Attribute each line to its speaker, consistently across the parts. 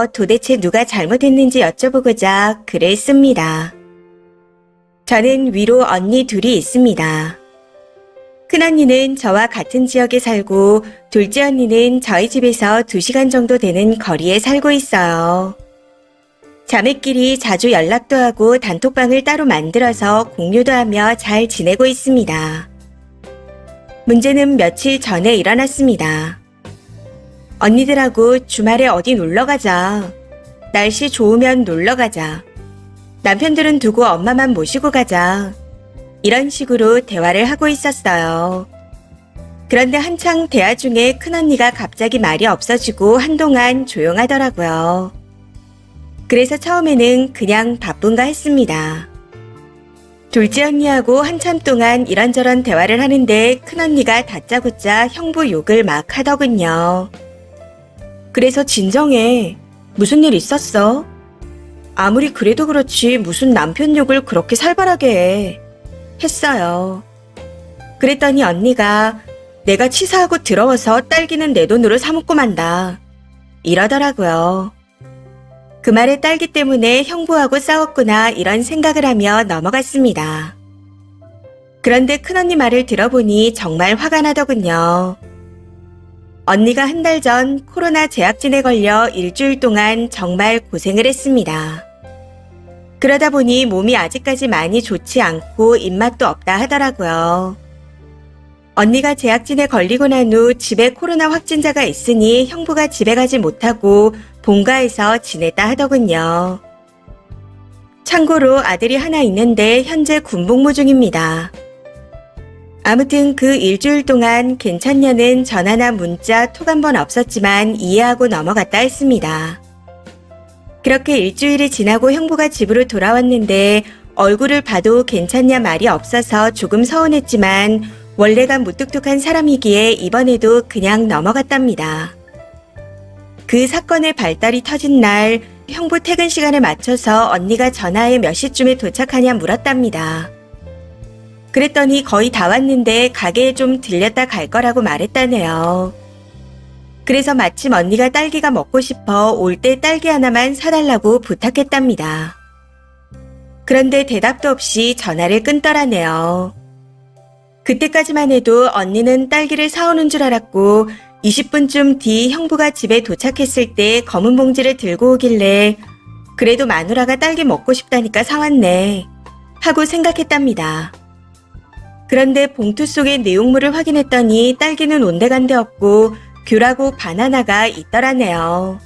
Speaker 1: 도대체 누가 잘못했는지 여쭤보고자 글을 씁니다. 저는 위로 언니 둘이 있습니다. 큰언니는 저와 같은 지역에 살고 둘째 언니는 저희 집에서 2시간 정도 되는 거리에 살고 있어요. 자매끼리 자주 연락도 하고 단톡방을 따로 만들어서 공유도 하며 잘 지내고 있습니다. 문제는 며칠 전에 일어났습니다. 언니들하고 주말에 어디 놀러 가자. 날씨 좋으면 놀러 가자. 남편들은 두고 엄마만 모시고 가자. 이런 식으로 대화를 하고 있었어요. 그런데 한창 대화 중에 큰언니가 갑자기 말이 없어지고 한동안 조용하더라고요. 그래서 처음에는 그냥 바쁜가 했습니다. 둘째 언니하고 한참 동안 이런저런 대화를 하는데 큰언니가 다짜고짜 형부 욕을 막 하더군요. 그래서 진정해. 무슨 일 있었어? 아무리 그래도 그렇지 무슨 남편 욕을 그렇게 살벌하게 해. 했어요. 그랬더니 언니가 내가 치사하고 더러워서 딸기는 내 돈으로 사 먹고 만다. 이러더라고요. 그 말에 딸기 때문에 형부하고 싸웠구나 이런 생각을 하며 넘어갔습니다. 그런데 큰언니 말을 들어보니 정말 화가 나더군요. 언니가 한 달 전 코로나 제약진에 걸려 일주일 동안 정말 고생을 했습니다. 그러다 보니 몸이 아직까지 많이 좋지 않고 입맛도 없다 하더라고요. 언니가 제약진에 걸리고 난 후 집에 코로나 확진자가 있으니 형부가 집에 가지 못하고 본가에서 지냈다 하더군요. 참고로 아들이 하나 있는데 현재 군복무 중입니다. 아무튼 그 일주일 동안 괜찮냐는 전화나 문자, 톡 한 번 없었지만 이해하고 넘어갔다 했습니다. 그렇게 일주일이 지나고 형부가 집으로 돌아왔는데 얼굴을 봐도 괜찮냐 말이 없어서 조금 서운했지만 원래가 무뚝뚝한 사람이기에 이번에도 그냥 넘어갔답니다. 그 사건의 발달이 터진 날 형부 퇴근 시간에 맞춰서 언니가 전화해 몇 시쯤에 도착하냐 물었답니다. 그랬더니 거의 다 왔는데 가게에 좀 들렸다 갈 거라고 말했다네요. 그래서 마침 언니가 딸기가 먹고 싶어 올 때 딸기 하나만 사달라고 부탁했답니다. 그런데 대답도 없이 전화를 끊더라네요. 그때까지만 해도 언니는 딸기를 사오는 줄 알았고 20분쯤 뒤 형부가 집에 도착했을 때 검은 봉지를 들고 오길래 그래도 마누라가 딸기 먹고 싶다니까 사왔네 하고 생각했답니다. 그런데 봉투 속의 내용물을 확인했더니 딸기는 온데간데 없고 귤하고 바나나가 있더라네요.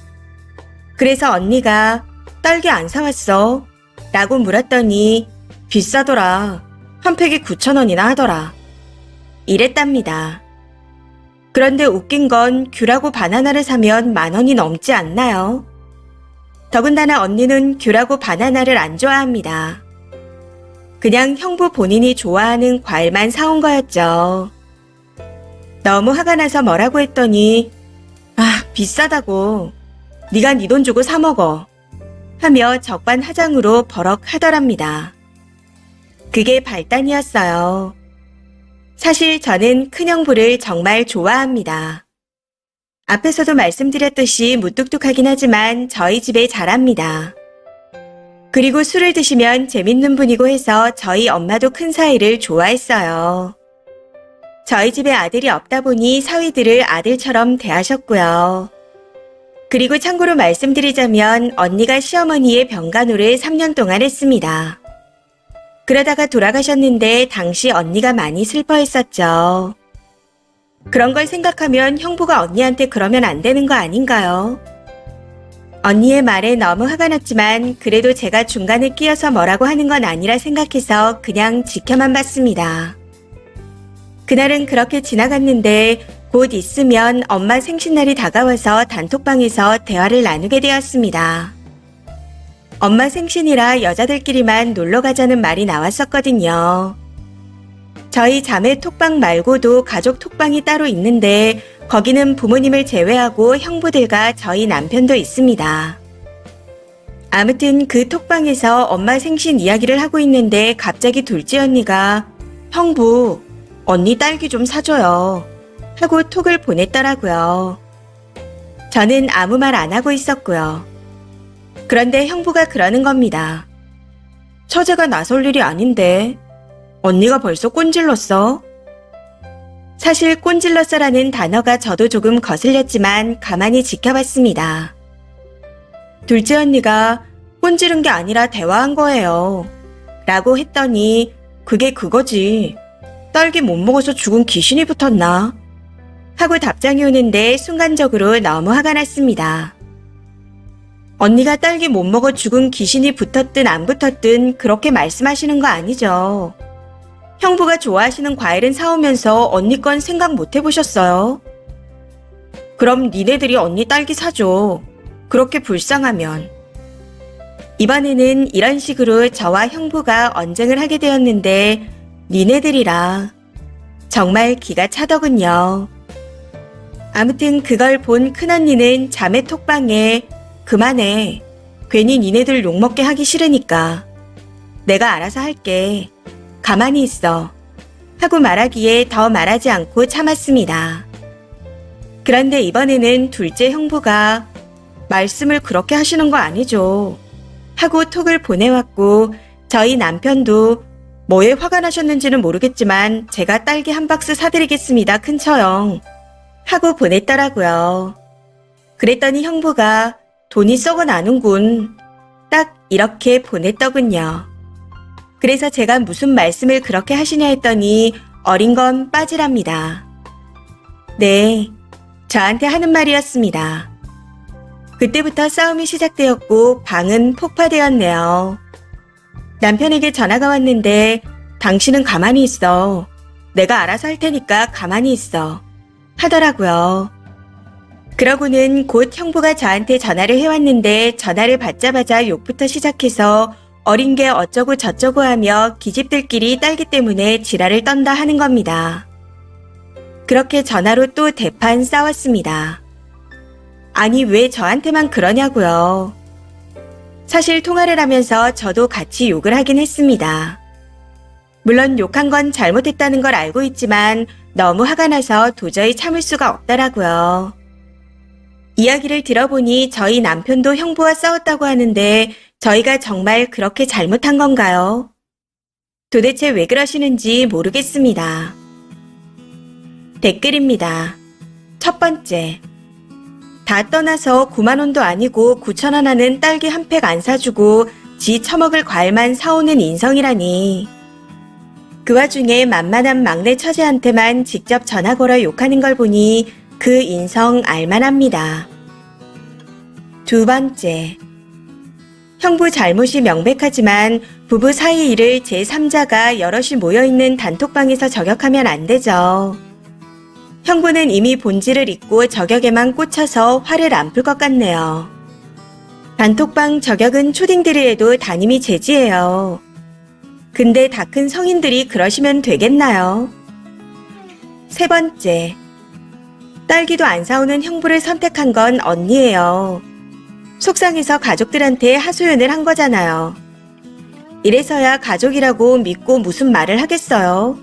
Speaker 1: 그래서 언니가 딸기 안 사왔어? 라고 물었더니 비싸더라. 한 팩에 9,000원이나 하더라. 이랬답니다. 그런데 웃긴 건 귤하고 바나나를 사면 10,000원이 넘지 않나요? 더군다나 언니는 귤하고 바나나를 안 좋아합니다. 그냥 형부 본인이 좋아하는 과일만 사온 거였죠. 너무 화가 나서 뭐라고 했더니 비싸다고. 네가 네 돈 주고 사 먹어. 하며 적반하장으로 버럭 하더랍니다. 그게 발단이었어요. 사실 저는 큰형부를 정말 좋아합니다. 앞에서도 말씀드렸듯이 무뚝뚝하긴 하지만 저희 집에 잘합니다. 그리고 술을 드시면 재밌는 분이고 해서 저희 엄마도 큰 사이를 좋아했어요. 저희 집에 아들이 없다 보니 사위들을 아들처럼 대하셨고요. 그리고 참고로 말씀드리자면 언니가 시어머니의 병간호를 3년 동안 했습니다. 그러다가 돌아가셨는데 당시 언니가 많이 슬퍼했었죠. 그런 걸 생각하면 형부가 언니한테 그러면 안 되는 거 아닌가요? 언니의 말에 너무 화가 났지만 그래도 제가 중간에 끼어서 뭐라고 하는 건 아니라 생각해서 그냥 지켜만 봤습니다. 그날은 그렇게 지나갔는데 곧 있으면 엄마 생신날이 다가와서 단톡방에서 대화를 나누게 되었습니다. 엄마 생신이라 여자들끼리만 놀러 가자는 말이 나왔었거든요. 저희 자매 톡방 말고도 가족 톡방이 따로 있는데 거기는 부모님을 제외하고 형부들과 저희 남편도 있습니다. 아무튼 그 톡방에서 엄마 생신 이야기를 하고 있는데 갑자기 둘째 언니가 형부, 언니 딸기 좀 사줘요 하고 톡을 보냈더라고요. 저는 아무 말 안 하고 있었고요. 그런데 형부가 그러는 겁니다. 처제가 나설 일이 아닌데 언니가 벌써 꼰질렀어? 사실 꼰질렀어라는 단어가 저도 조금 거슬렸지만 가만히 지켜봤습니다. 둘째 언니가 꼰지른 게 아니라 대화한 거예요. 라고 했더니 그게 그거지. 딸기 못 먹어서 죽은 귀신이 붙었나? 하고 답장이 오는데 순간적으로 너무 화가 났습니다. 언니가 딸기 못 먹어 죽은 귀신이 붙었든 안 붙었든 그렇게 말씀하시는 거 아니죠. 형부가 좋아하시는 과일은 사오면서 언니 건 생각 못 해보셨어요? 그럼 니네들이 언니 딸기 사줘. 그렇게 불쌍하면. 이번에는 이런 식으로 저와 형부가 언쟁을 하게 되었는데 니네들이라 정말 기가 차더군요. 아무튼 그걸 본 큰언니는 자매 톡방에 그만해. 괜히 니네들 욕먹게 하기 싫으니까. 내가 알아서 할게. 가만히 있어. 하고 말하기에 더 말하지 않고 참았습니다. 그런데 이번에는 둘째 형부가 말씀을 그렇게 하시는 거 아니죠. 하고 톡을 보내왔고 저희 남편도 뭐에 화가 나셨는지는 모르겠지만 제가 딸기 한 박스 사드리겠습니다. 큰 처형. 하고 보냈더라고요. 그랬더니 형부가 돈이 썩어 나는군. 딱 이렇게 보냈더군요. 그래서 제가 무슨 말씀을 그렇게 하시냐 했더니 어린 건 빠지랍니다. 네, 저한테 하는 말이었습니다. 그때부터 싸움이 시작되었고 방은 폭파되었네요. 남편에게 전화가 왔는데 당신은 가만히 있어. 내가 알아서 할 테니까 가만히 있어. 하더라고요. 그러고는 곧 형부가 저한테 전화를 해왔는데 전화를 받자마자 욕부터 시작해서 어린 게 어쩌고 저쩌고 하며 기집들끼리 딸기 때문에 지랄을 떤다 하는 겁니다. 그렇게 전화로 또 대판 싸웠습니다. 아니 왜 저한테만 그러냐고요. 사실 통화를 하면서 저도 같이 욕을 하긴 했습니다. 물론 욕한 건 잘못했다는 걸 알고 있지만 너무 화가 나서 도저히 참을 수가 없더라고요. 이야기를 들어보니 저희 남편도 형부와 싸웠다고 하는데 저희가 정말 그렇게 잘못한 건가요? 도대체 왜 그러시는지 모르겠습니다. 댓글입니다. 첫 번째. 다 떠나서 9만 원도 아니고 9천 원 하는 딸기 한 팩 안 사주고 지 처먹을 과일만 사오는 인성이라니. 그 와중에 만만한 막내 처제한테만 직접 전화 걸어 욕하는 걸 보니 그 인성 알만합니다. 두 번째. 형부 잘못이 명백하지만 부부 사이 일을 제3자가 여럿이 모여있는 단톡방에서 저격하면 안 되죠. 형부는 이미 본질을 잊고 저격에만 꽂혀서 화를 안 풀 것 같네요. 단톡방 저격은 초딩들이 해도 담임이 제지예요. 근데 다 큰 성인들이 그러시면 되겠나요? 세 번째. 딸기도 안 사오는 형부를 선택한 건 언니예요. 속상해서 가족들한테 하소연을 한 거잖아요. 이래서야 가족이라고 믿고 무슨 말을 하겠어요?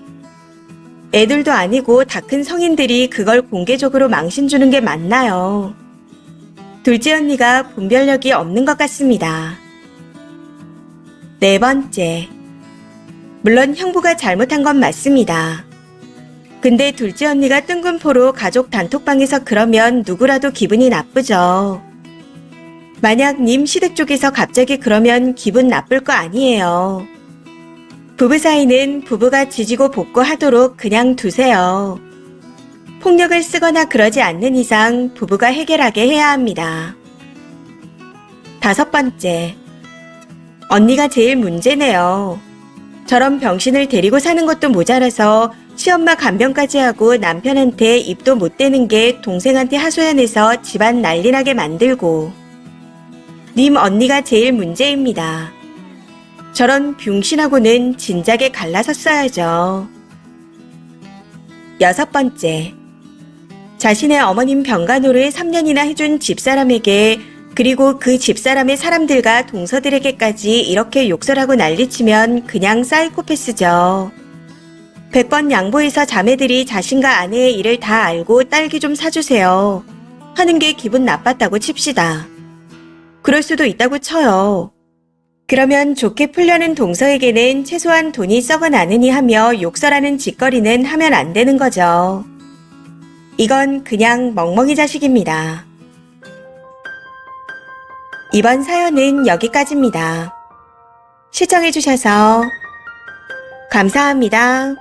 Speaker 1: 애들도 아니고 다 큰 성인들이 그걸 공개적으로 망신 주는 게 맞나요? 둘째 언니가 분별력이 없는 것 같습니다. 네 번째. 물론 형부가 잘못한 건 맞습니다. 근데 둘째 언니가 뜬금포로 가족 단톡방에서 그러면 누구라도 기분이 나쁘죠. 만약 님 시댁 쪽에서 갑자기 그러면 기분 나쁠 거 아니에요. 부부 사이는 부부가 지지고 볶고 하도록 그냥 두세요. 폭력을 쓰거나 그러지 않는 이상 부부가 해결하게 해야 합니다. 다섯 번째. 언니가 제일 문제네요. 저런 병신을 데리고 사는 것도 모자라서 시엄마 간병까지 하고 남편한테 입도 못 대는 게 동생한테 하소연해서 집안 난리나게 만들고. 님 언니가 제일 문제입니다. 저런 병신하고는 진작에 갈라섰어야죠. 여섯 번째. 자신의 어머님 병간호를 3년이나 해준 집사람에게 그리고 그 집사람의 사람들과 동서들에게까지 이렇게 욕설하고 난리치면 그냥 사이코패스죠. 100번 양보해서 자매들이 자신과 아내의 일을 다 알고 딸기 좀 사주세요. 하는 게 기분 나빴다고 칩시다. 그럴 수도 있다고 쳐요. 그러면 좋게 풀려는 동서에게는 최소한 돈이 썩어나느니 하며 욕설하는 짓거리는 하면 안 되는 거죠. 이건 그냥 멍멍이 자식입니다. 이번 사연은 여기까지입니다. 시청해주셔서 감사합니다.